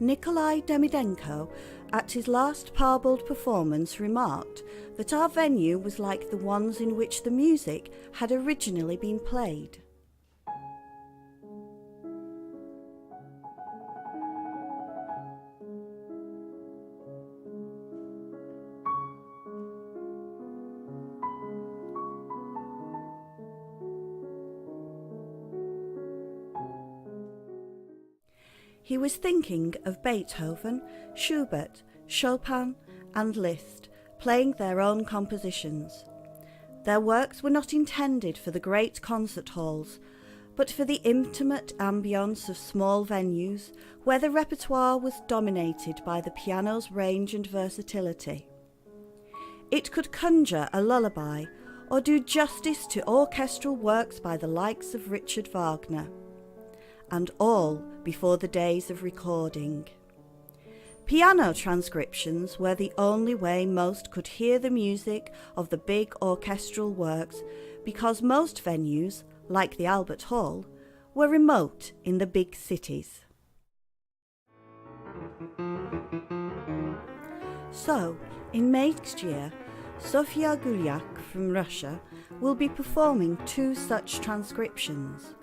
Nikolai Demidenko, at his last Parbold performance, remarked that our venue was like the ones in which the music had originally been played. He was thinking of Beethoven, Schubert, Chopin and Liszt playing their own compositions. Their works were not intended for the great concert halls, but for the intimate ambience of small venues where the repertoire was dominated by the piano's range and versatility. It could conjure a lullaby or do justice to orchestral works by the likes of Richard Wagner. And all before the days of recording. Piano transcriptions were the only way most could hear the music of the big orchestral works, because most venues, like the Albert Hall, were remote in the big cities. So, in May next year, Sofia Gulyak from Russia will be performing 2 such transcriptions.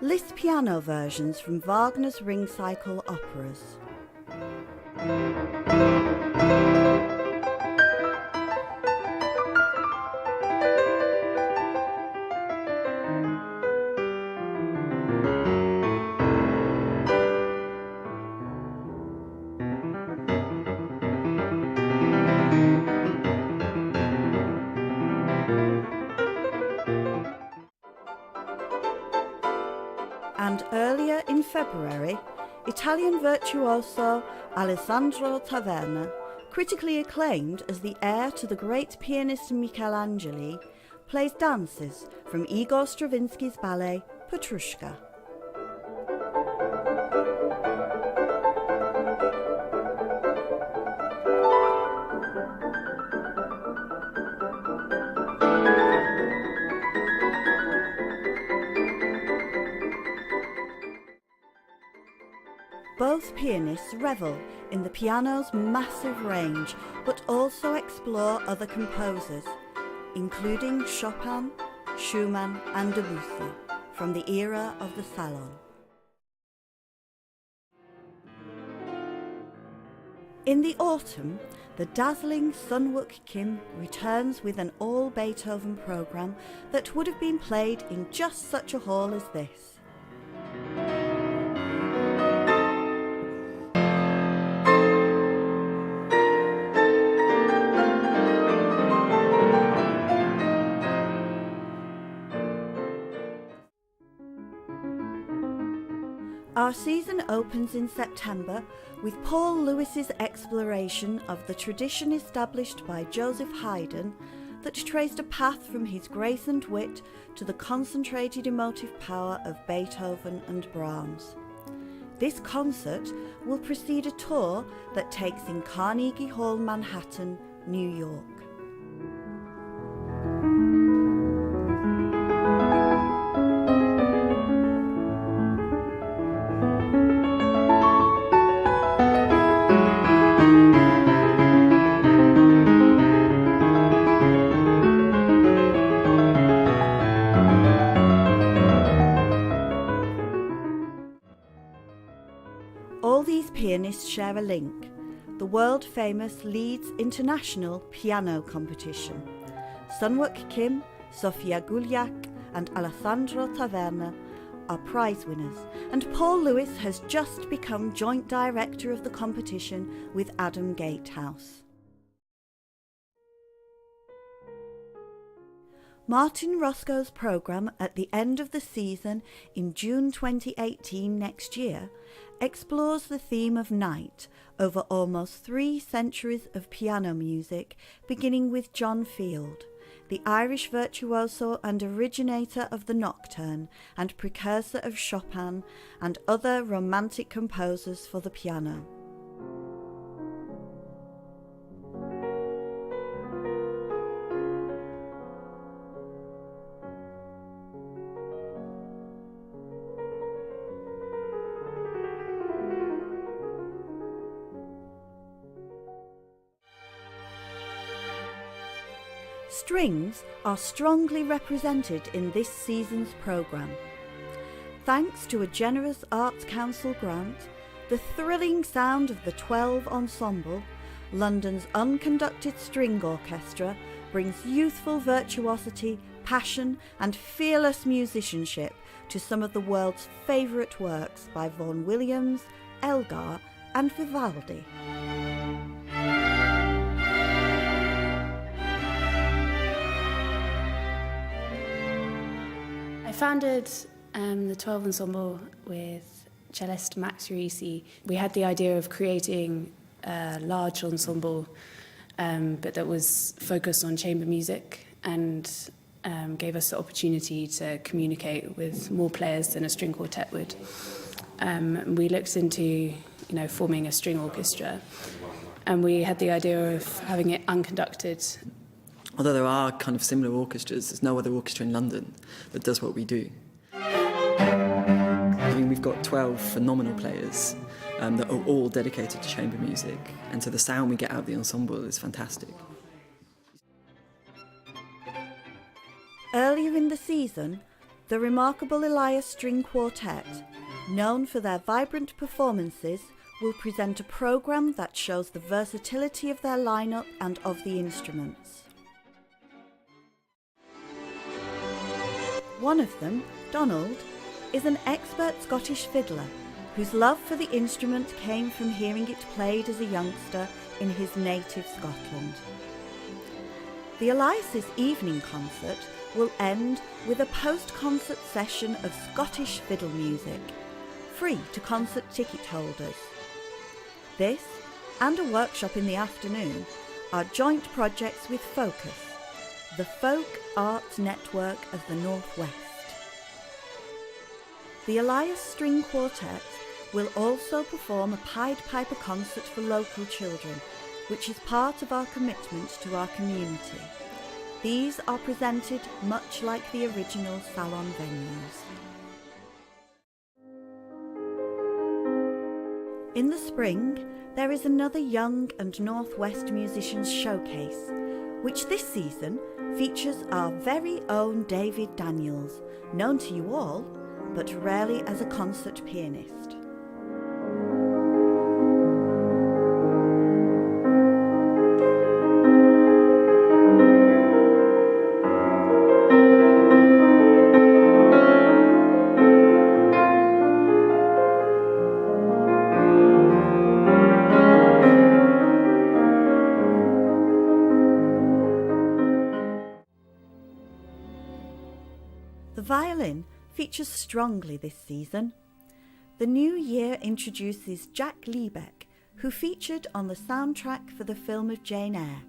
Liszt piano versions from Wagner's Ring Cycle operas. And earlier in February, Italian virtuoso Alessandro Taverna, critically acclaimed as the heir to the great pianist Michelangelo, plays dances from Igor Stravinsky's ballet Petrushka. Both pianists revel in the piano's massive range, but also explore other composers, including Chopin, Schumann and Debussy, from the era of the Salon. In the autumn, the dazzling Sun Wook Kim returns with an all-Beethoven programme that would have been played in just such a hall as this. Our season opens in September with Paul Lewis's exploration of the tradition established by Joseph Haydn that traced a path from his grace and wit to the concentrated emotive power of Beethoven and Brahms. This concert will precede a tour that takes in Carnegie Hall, Manhattan, New York. All these pianists share a link, the world-famous Leeds International Piano Competition. Sun Wook Kim, Sofia Gulyak and Alessandro Taverna are prize winners, and Paul Lewis has just become joint director of the competition with Adam Gatehouse. Martin Roscoe's programme at the end of the season in June 2018 next year explores the theme of night over almost 3 centuries of piano music, beginning with John Field, the Irish virtuoso and originator of the nocturne and precursor of Chopin and other romantic composers for the piano. Strings are strongly represented in this season's programme. Thanks to a generous Arts Council grant, the thrilling sound of the 12 Ensemble, London's unconducted string orchestra, brings youthful virtuosity, passion and fearless musicianship to some of the world's favourite works by Vaughan Williams, Elgar and Vivaldi. I founded the 12 Ensemble with cellist Max Urisi. We had the idea of creating a large ensemble, but that was focused on chamber music and gave us the opportunity to communicate with more players than a string quartet would. We looked into, forming a string orchestra, and we had the idea of having it unconducted. Although there are kind of similar orchestras, there's no other orchestra in London that does what we do. I mean, we've got 12 phenomenal players that are all dedicated to chamber music, and so the sound we get out of the ensemble is fantastic. Earlier in the season, the remarkable Elias String Quartet, known for their vibrant performances, will present a programme that shows the versatility of their lineup and of the instruments. One of them, Donald, is an expert Scottish fiddler whose love for the instrument came from hearing it played as a youngster in his native Scotland. The Elias's evening concert will end with a post-concert session of Scottish fiddle music, free to concert ticket holders. This, and a workshop in the afternoon, are joint projects with Focus, the folk arts network of the North West. The Elias String Quartet will also perform a Pied Piper concert for local children, which is part of our commitment to our community. These are presented much like the original salon venues. In the spring, there is another Young and Northwest Musicians Showcase, which this season features our very own David Daniels, known to you all, but rarely as a concert pianist. The violin features strongly this season. The new year introduces Jack Liebeck, who featured on the soundtrack for the film of Jane Eyre.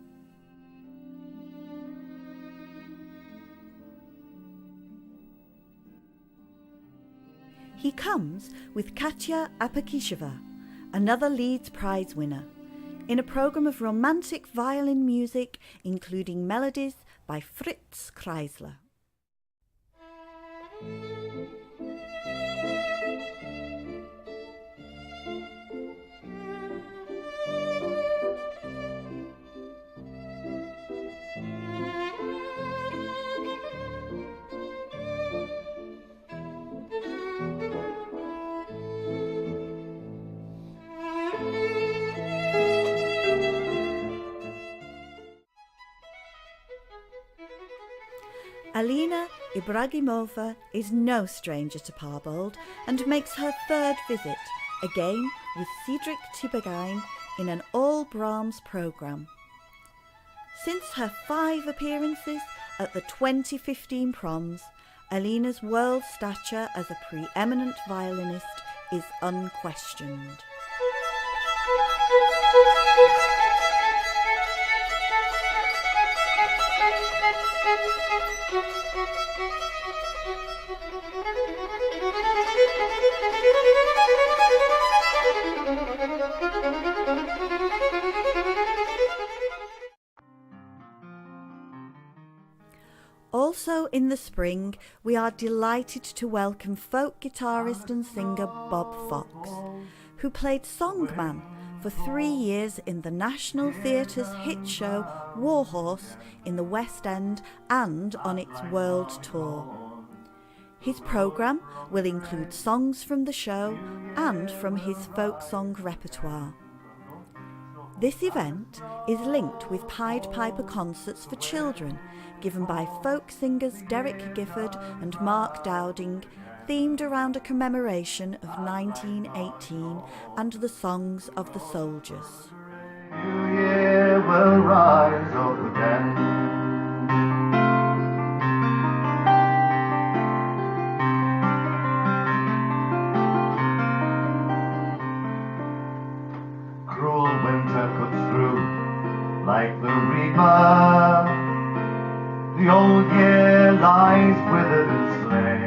He comes with Katya Apakisheva, another Leeds Prize winner, in a programme of romantic violin music including melodies by Fritz Kreisler. Alina Ibragimova is no stranger to Parbold and makes her third visit, again with Cedric Tiberghine in an all Brahms programme. Since her 5 appearances at the 2015 Proms, Alina's world stature as a preeminent violinist is unquestioned. Also in the spring, we are delighted to welcome folk guitarist and singer Bob Fox, who played Songman for 3 years in the National Theatre's hit show War Horse in the West End and on its world tour. His programme will include songs from the show and from his folk song repertoire. This event is linked with Pied Piper concerts for children given by folk singers Derek Gifford and Mark Dowding, themed around a commemoration of 1918 and the songs of the soldiers. New Year will rise up again. Cruel winter cuts through like the reaper. The old year lies withered and slain.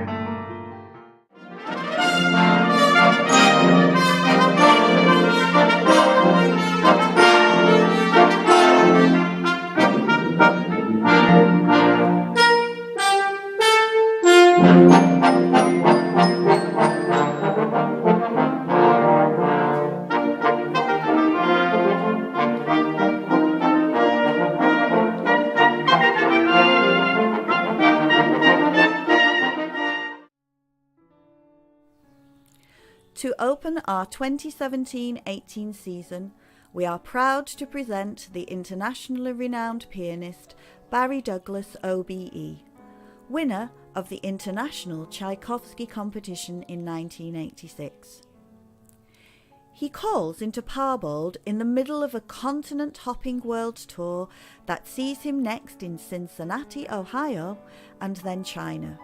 To open our 2017-18 season, we are proud to present the internationally renowned pianist Barry Douglas OBE, winner of the International Tchaikovsky Competition in 1986. He calls into Parbold in the middle of a continent-hopping world tour that sees him next in Cincinnati, Ohio, and then China.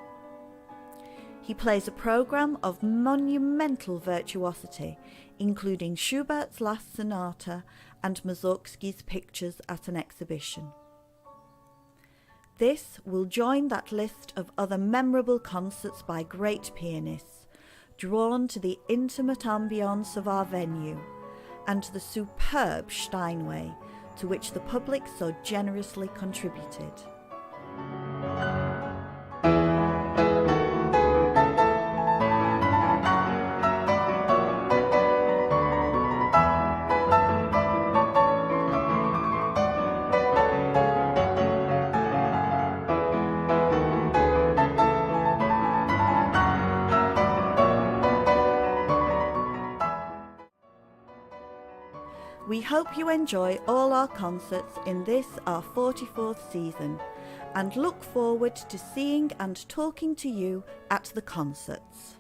He plays a programme of monumental virtuosity, including Schubert's Last Sonata and Mussorgsky's Pictures at an Exhibition. This will join that list of other memorable concerts by great pianists, drawn to the intimate ambience of our venue and the superb Steinway, to which the public so generously contributed. We hope you enjoy all our concerts in this, our 44th season, and look forward to seeing and talking to you at the concerts.